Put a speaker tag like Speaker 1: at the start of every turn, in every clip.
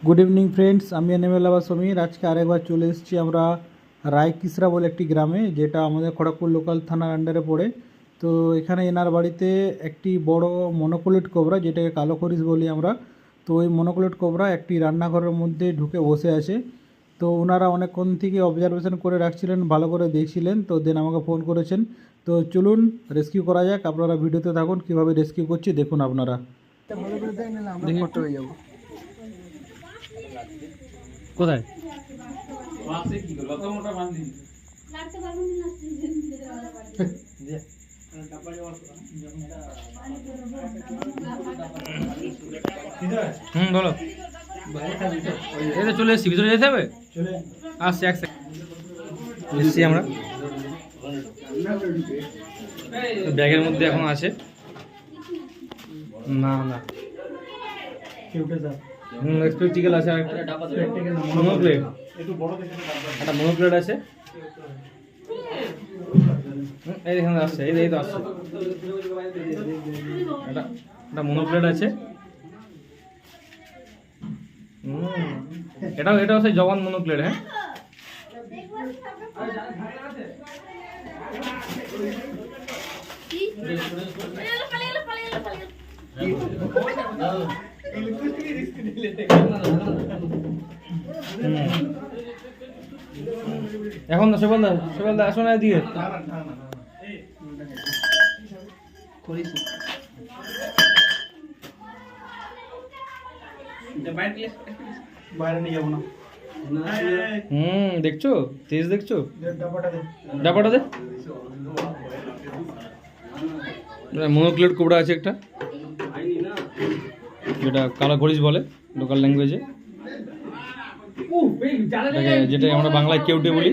Speaker 1: Good evening friends, আমি এনএমএল আবার সমীর। আজকে আরেকবার চলে এসেছি আমরা রায়কিসরা বলে একটি গ্রামে, যেটা আমাদের খড়গপুর লোকাল থানার আন্ডারে পড়ে। তো এখানে এনার বাড়িতে একটি বড় মনোকুলেট কোবরা, যেটাকে কালো খরিশ বলি আমরা। তো ওই মনোকুলেট কোবরা একটি রান্নাঘরের মধ্যে ঢুকে বসে আছে। তো ওনারা অনেকক্ষণ থেকে অবজারভেশন করে রাখছিলেন, ভালো করে দেখছিলেন। তো দেন আমাকে ফোন করেছেন। তো চলুন রেস্কিউ করা যাক। আপনারা ভিডিওতে থাকুন, কীভাবে রেস্কিউ করছি দেখুন আপনারা। কোথায় বলো, এই তো চলে এসেছি। ভিতরে যেতে হবে, আসছি এক সেকেন্ড। এসছি আমরা, ব্যাগের মধ্যে এখন আছে। না না স্পেকটিক্যাল আছে, আর একটা মনোপ্লেট, একটা মনোপ্লেট আছে। এই এখানে আসছে, এই তো আসছে, একটা মনোপ্লেট আছে। এটাও সেই জওয়ান মনোপ্লেট। হ্যাঁ, এখন না সেবেলদা আসো না দিয়ে বাইরে নিয়ে যাবো না। দেখছো তেজ, দেখছো ডাবাটা দে। মনোক্লেট কোবরা আছে একটা, যেটা কালো খরিশ বলে লোকাল ল্যাঙ্গুয়েজে, যেটা আমরা বাংলায় কেউটে বলি।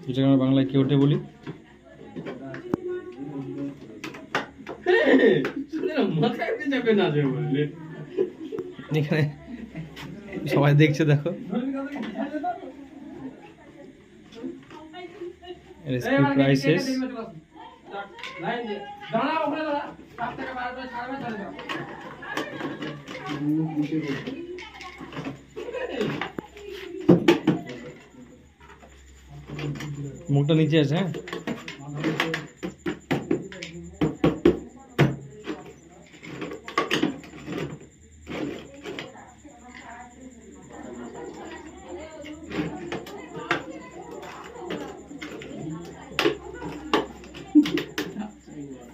Speaker 1: যেটা আমরা বাংলায় কেউটে বলি। এখানে সবাই দেখছে, দেখো। রেস্কিউ প্রাইসেস, মুখটা নিচে আছে। হ্যাঁ,